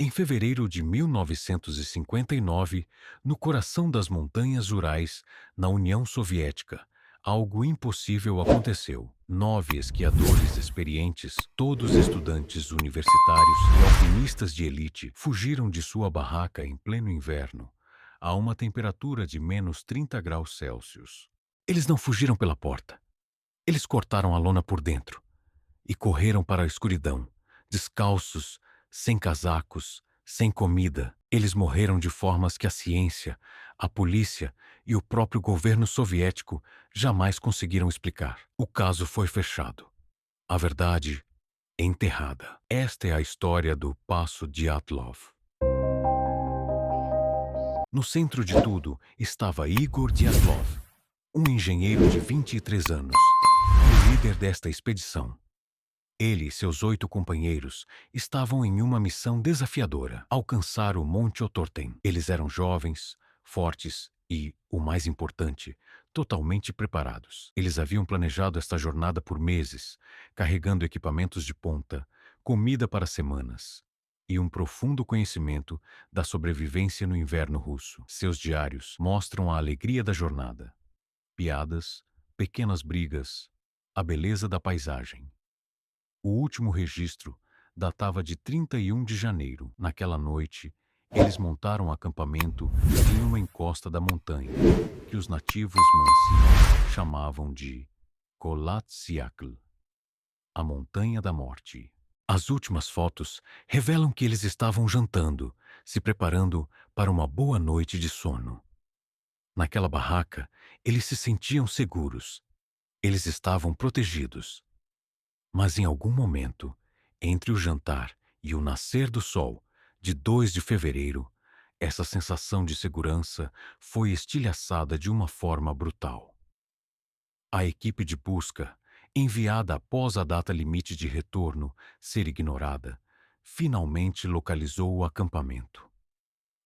Em fevereiro de 1959, no coração das montanhas Urais, na União Soviética, algo impossível aconteceu. 9 esquiadores experientes, todos estudantes universitários e alpinistas de elite, fugiram de sua barraca em pleno inverno, a uma temperatura de menos 30 graus Celsius. Eles não fugiram pela porta. Eles cortaram a lona por dentro e correram para a escuridão, descalços, sem casacos, sem comida. Eles morreram de formas que a ciência, a polícia e o próprio governo soviético jamais conseguiram explicar. O caso foi fechado. A verdade enterrada. Esta é a história do Passo Dyatlov. No centro de tudo estava Igor Dyatlov, um engenheiro de 23 anos, e o líder desta expedição. Ele e seus 8 companheiros estavam em uma missão desafiadora: alcançar o Monte Otorten. Eles eram jovens, fortes e, o mais importante, totalmente preparados. Eles haviam planejado esta jornada por meses, carregando equipamentos de ponta, comida para semanas e um profundo conhecimento da sobrevivência no inverno russo. Seus diários mostram a alegria da jornada, piadas, pequenas brigas, a beleza da paisagem. O último registro datava de 31 de janeiro. Naquela noite, eles montaram um acampamento em uma encosta da montanha, que os nativos Mansi chamavam de Kolatsiakl, a Montanha da Morte. As últimas fotos revelam que eles estavam jantando, se preparando para uma boa noite de sono. Naquela barraca, eles se sentiam seguros. Eles estavam protegidos. Mas em algum momento, entre o jantar e o nascer do sol de 2 de fevereiro, essa sensação de segurança foi estilhaçada de uma forma brutal. A equipe de busca, enviada após a data limite de retorno ser ignorada, finalmente localizou o acampamento.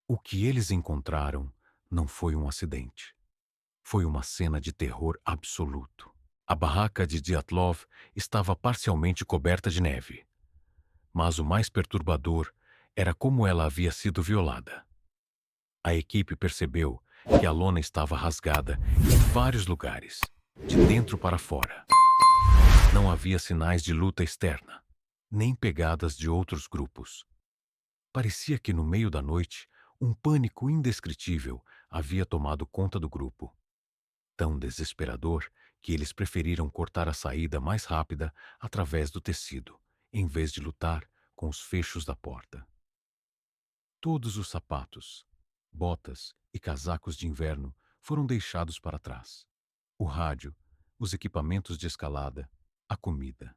O que eles encontraram não foi um acidente. Foi uma cena de terror absoluto. A barraca de Dyatlov estava parcialmente coberta de neve. Mas o mais perturbador era como ela havia sido violada. A equipe percebeu que a lona estava rasgada em vários lugares, de dentro para fora. Não havia sinais de luta externa, nem pegadas de outros grupos. Parecia que no meio da noite, um pânico indescritível havia tomado conta do grupo. Tão desesperador que eles preferiram cortar a saída mais rápida através do tecido, em vez de lutar com os fechos da porta. Todos os sapatos, botas e casacos de inverno foram deixados para trás. O rádio, os equipamentos de escalada, a comida.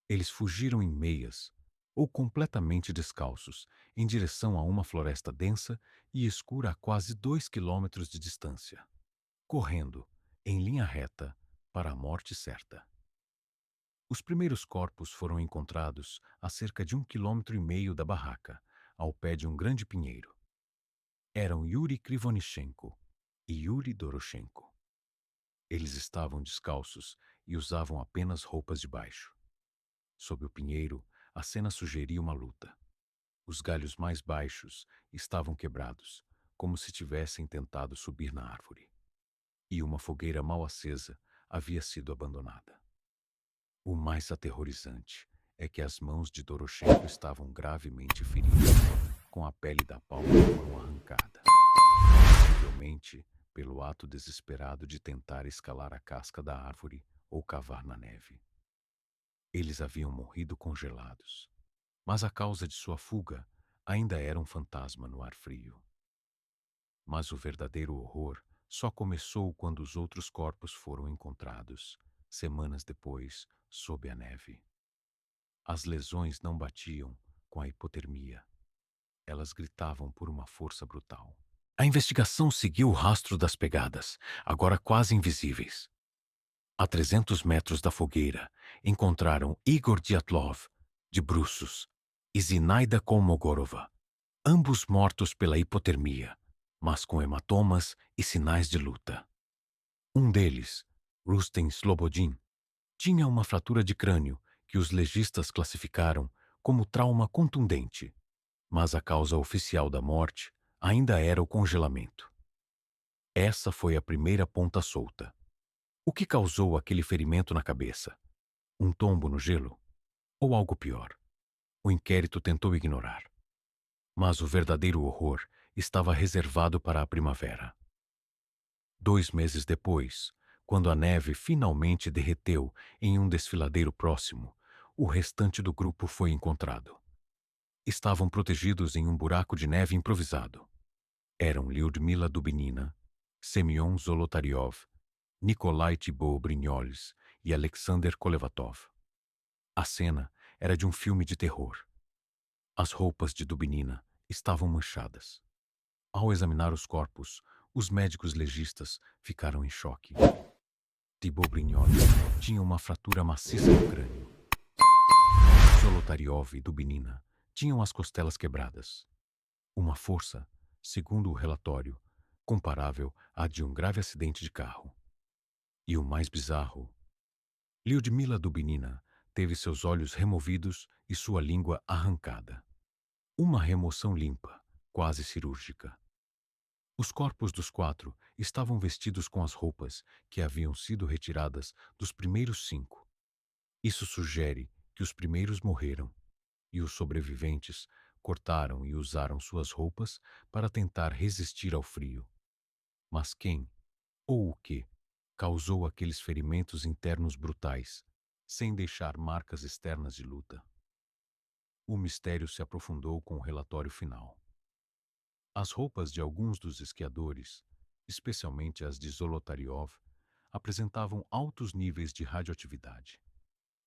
Eles fugiram em meias ou completamente descalços em direção a uma floresta densa e escura a quase 2 quilômetros de distância, correndo, em linha reta, para a morte certa. Os primeiros corpos foram encontrados a cerca de 1,5 quilômetros da barraca, ao pé de um grande pinheiro. Eram Yuri Krivonichenko e Yuri Doroshenko. Eles estavam descalços e usavam apenas roupas de baixo. Sob o pinheiro, a cena sugeria uma luta. Os galhos mais baixos estavam quebrados, como se tivessem tentado subir na árvore. E uma fogueira mal acesa havia sido abandonada. O mais aterrorizante é que as mãos de Doroshenko estavam gravemente feridas, com a pele da palma da mão arrancada, possivelmente pelo ato desesperado de tentar escalar a casca da árvore ou cavar na neve. Eles haviam morrido congelados, mas a causa de sua fuga ainda era um fantasma no ar frio. Mas o verdadeiro horror só começou quando os outros corpos foram encontrados, semanas depois, sob a neve. As lesões não batiam com a hipotermia. Elas gritavam por uma força brutal. A investigação seguiu o rastro das pegadas, agora quase invisíveis. A 300 metros da fogueira, encontraram Igor Dyatlov, de bruços, e Zinaida Kolmogorova, ambos mortos pela hipotermia, mas com hematomas e sinais de luta. Um deles, Rustem Slobodin, tinha uma fratura de crânio que os legistas classificaram como trauma contundente, Mas a causa oficial da morte ainda era o congelamento. Essa foi a primeira ponta solta. O que causou aquele ferimento na cabeça? Um tombo no gelo? Ou algo pior? O inquérito tentou ignorar. Mas o verdadeiro horror estava reservado para a primavera. 2 meses depois, quando a neve finalmente derreteu em um desfiladeiro próximo, o restante do grupo foi encontrado. Estavam protegidos em um buraco de neve improvisado. Eram Lyudmila Dubinina, Semyon Zolotaryov, Nikolai Thibaut Brignoles e Alexander Kolevatov. A cena era de um filme de terror. As roupas de Dubinina estavam manchadas. Ao examinar os corpos, os médicos legistas ficaram em choque. Thibaut Brignoles tinha uma fratura maciça no crânio. Zolotaryov e Dubinina tinham as costelas quebradas. Uma força, segundo o relatório, comparável à de um grave acidente de carro. E o mais bizarro, Lyudmila Dubinina teve seus olhos removidos e sua língua arrancada. Uma remoção limpa, quase cirúrgica. Os corpos dos 4 estavam vestidos com as roupas que haviam sido retiradas dos primeiros 5. Isso sugere que os primeiros morreram e os sobreviventes cortaram e usaram suas roupas para tentar resistir ao frio. Mas quem, ou o que, causou aqueles ferimentos internos brutais, sem deixar marcas externas de luta? O mistério se aprofundou com o relatório final. As roupas de alguns dos esquiadores, especialmente as de Zolotaryov, apresentavam altos níveis de radioatividade.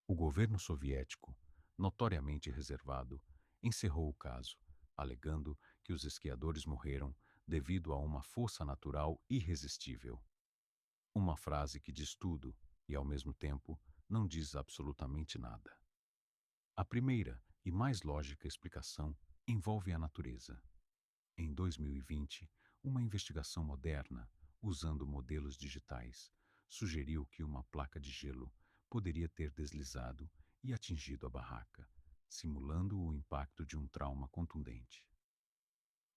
O governo soviético, notoriamente reservado, encerrou o caso, alegando que os esquiadores morreram devido a uma força natural irresistível. Uma frase que diz tudo e, ao mesmo tempo, não diz absolutamente nada. A primeira e mais lógica explicação envolve a natureza. Em 2020, uma investigação moderna, usando modelos digitais, sugeriu que uma placa de gelo poderia ter deslizado e atingido a barraca, simulando o impacto de um trauma contundente.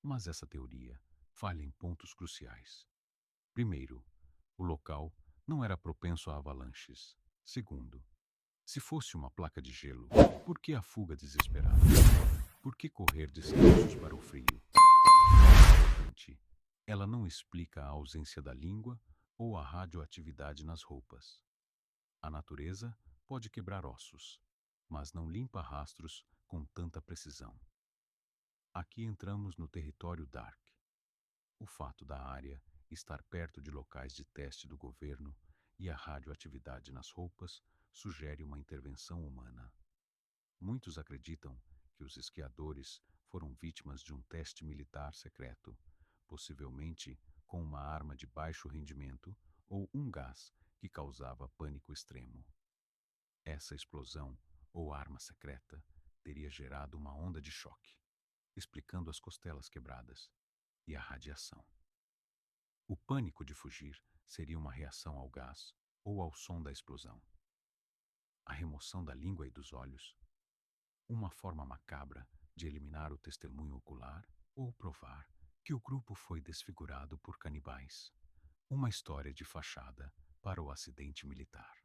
Mas essa teoria falha em pontos cruciais. Primeiro, o local não era propenso a avalanches. Segundo, se fosse uma placa de gelo, por que a fuga desesperada? Por que correr descalços para o frio? Importante, ela não explica a ausência da língua ou a radioatividade nas roupas. A natureza pode quebrar ossos, mas não limpa rastros com tanta precisão. Aqui entramos no território dark. O fato da área estar perto de locais de teste do governo e a radioatividade nas roupas sugere uma intervenção humana. Muitos acreditam que os esquiadores foram vítimas de um teste militar secreto, possivelmente com uma arma de baixo rendimento ou um gás que causava pânico extremo. Essa explosão ou arma secreta teria gerado uma onda de choque, explicando as costelas quebradas e a radiação. O pânico de fugir seria uma reação ao gás ou ao som da explosão. A remoção da língua e dos olhos, uma forma macabra de eliminar o testemunho ocular ou provar que o grupo foi desfigurado por canibais. Uma história de fachada para o acidente militar.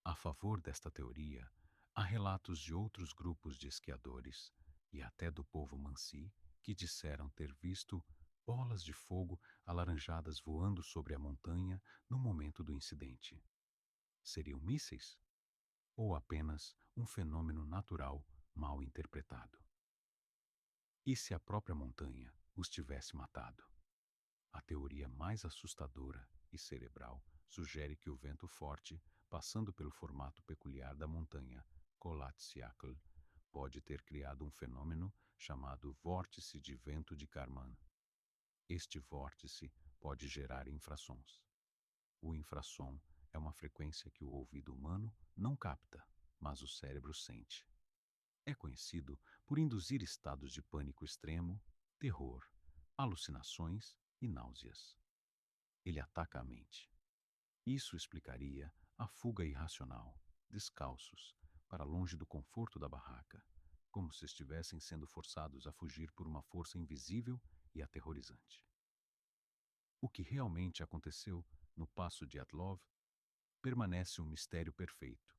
A favor desta teoria, há relatos de outros grupos de esquiadores, e até do povo Mansi, que disseram ter visto bolas de fogo alaranjadas voando sobre a montanha no momento do incidente. Seriam mísseis? Ou apenas um fenômeno natural mal interpretado? E se a própria montanha os tivesse matado? A teoria mais assustadora e cerebral sugere que o vento forte, passando pelo formato peculiar da montanha Kolatsyakl, pode ter criado um fenômeno chamado vórtice de vento de Kármán. Este vórtice pode gerar infrassons. O infrassom é uma frequência que o ouvido humano não capta, mas o cérebro sente. É conhecido por induzir estados de pânico extremo, terror, alucinações e náuseas. Ele ataca a mente. Isso explicaria a fuga irracional, descalços, para longe do conforto da barraca, como se estivessem sendo forçados a fugir por uma força invisível e aterrorizante. O que realmente aconteceu no Paço de Dyatlov permanece um mistério perfeito.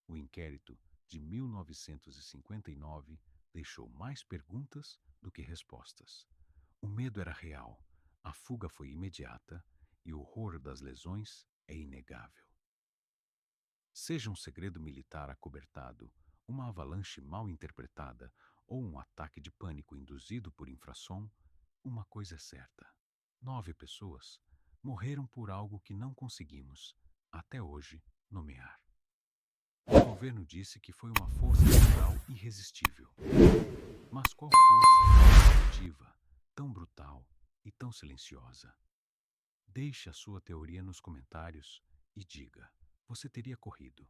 O inquérito de 1959 deixou mais perguntas do que respostas. O medo era real, a fuga foi imediata e o horror das lesões é inegável. Seja um segredo militar acobertado, uma avalanche mal interpretada ou um ataque de pânico induzido por infrasom, uma coisa é certa: 9 pessoas morreram por algo que não conseguimos, até hoje, nomear. O governo disse que foi uma força natural irresistível. Mas qual força tão ativa, tão brutal e tão silenciosa? Deixe a sua teoria nos comentários e diga: você teria corrido?